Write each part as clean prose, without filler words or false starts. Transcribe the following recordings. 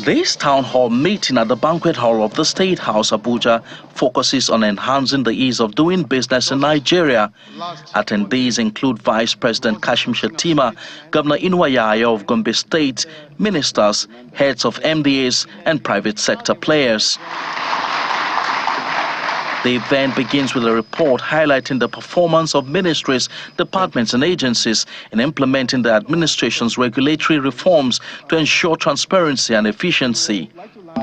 This town hall meeting at the banquet hall of the State House, Abuja, focuses on enhancing the ease of doing business in Nigeria. Attendees include Vice President Kashim Shettima, Governor Inuwa Yahaya of Gombe State, ministers, heads of MDAs, and private sector players. The event begins with a report highlighting the performance of ministries, departments and agencies in implementing the administration's regulatory reforms to ensure transparency and efficiency.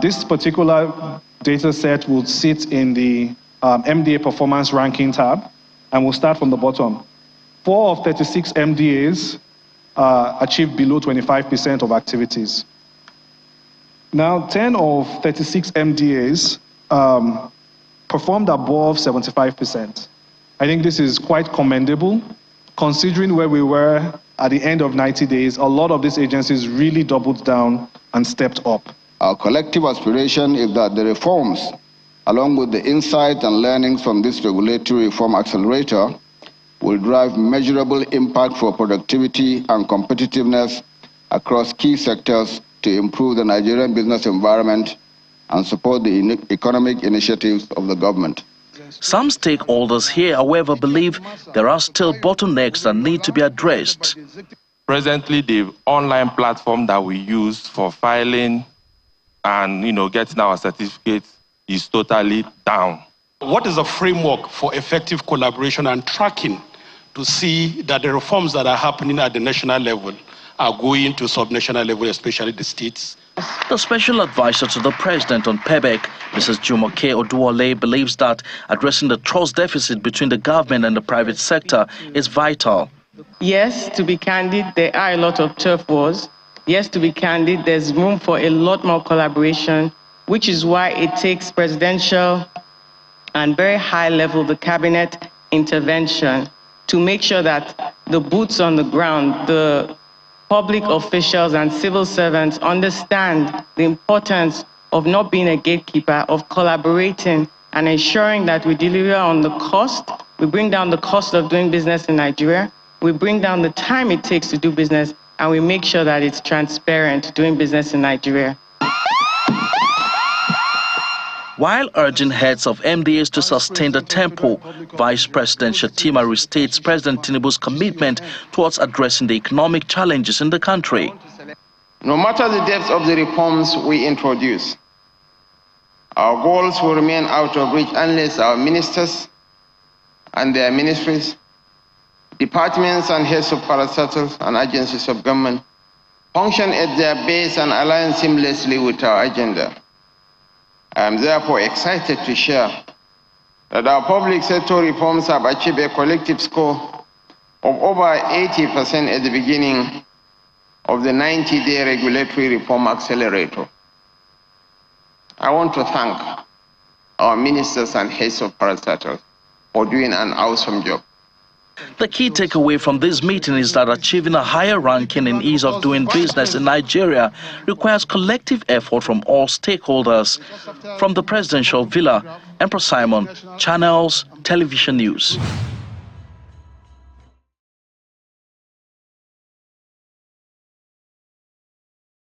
This particular data set will sit in the MDA performance ranking tab, and we'll start from the bottom. 4 of 36 MDAs achieved below 25% of activities. Now, 10 of 36 MDAs performed above 75%. I think this is quite commendable, considering where we were at the end of 90 days. A lot of these agencies really doubled down and stepped up. Our collective aspiration is that the reforms, along with the insight and learnings from this regulatory reform accelerator, will drive measurable impact for productivity and competitiveness across key sectors to improve the Nigerian business environment and support the economic initiatives of the government. Some stakeholders here, however, believe there are still bottlenecks that need to be addressed. Presently, the online platform that we use for filing and getting our certificates is totally down. What is the framework for effective collaboration and tracking to see that the reforms that are happening at the national level are going to sub-national level, especially the states? The special advisor to the president on PEBEC, Mrs. Jumoke Oduwole, believes that addressing the trust deficit between the government and the private sector is vital. Yes, to be candid, there are a lot of turf wars. Yes, to be candid, there's room for a lot more collaboration, which is why it takes presidential and very high level, the cabinet intervention, to make sure that the boots on the ground, the public officials and civil servants understand the importance of not being a gatekeeper, of collaborating and ensuring that we deliver on the cost. We bring down the cost of doing business in Nigeria. We bring down the time it takes to do business, and we make sure that it's transparent doing business in Nigeria. While urging heads of MDAs to sustain the tempo, Vice President Shettima restates President Tinubu's commitment towards addressing the economic challenges in the country. No matter the depth of the reforms we introduce, our goals will remain out of reach unless our ministers and their ministries, departments and heads of parastatals and agencies of government function at their base and align seamlessly with our agenda. I am therefore excited to share that our public sector reforms have achieved a collective score of over 80% at the beginning of the 90-day regulatory reform accelerator. I want to thank our ministers and heads of parastatals for doing an awesome job. The key takeaway from this meeting is that achieving a higher ranking in ease of doing business in Nigeria requires collective effort from all stakeholders. From the presidential villa, Emperor Simon, Channels Television News.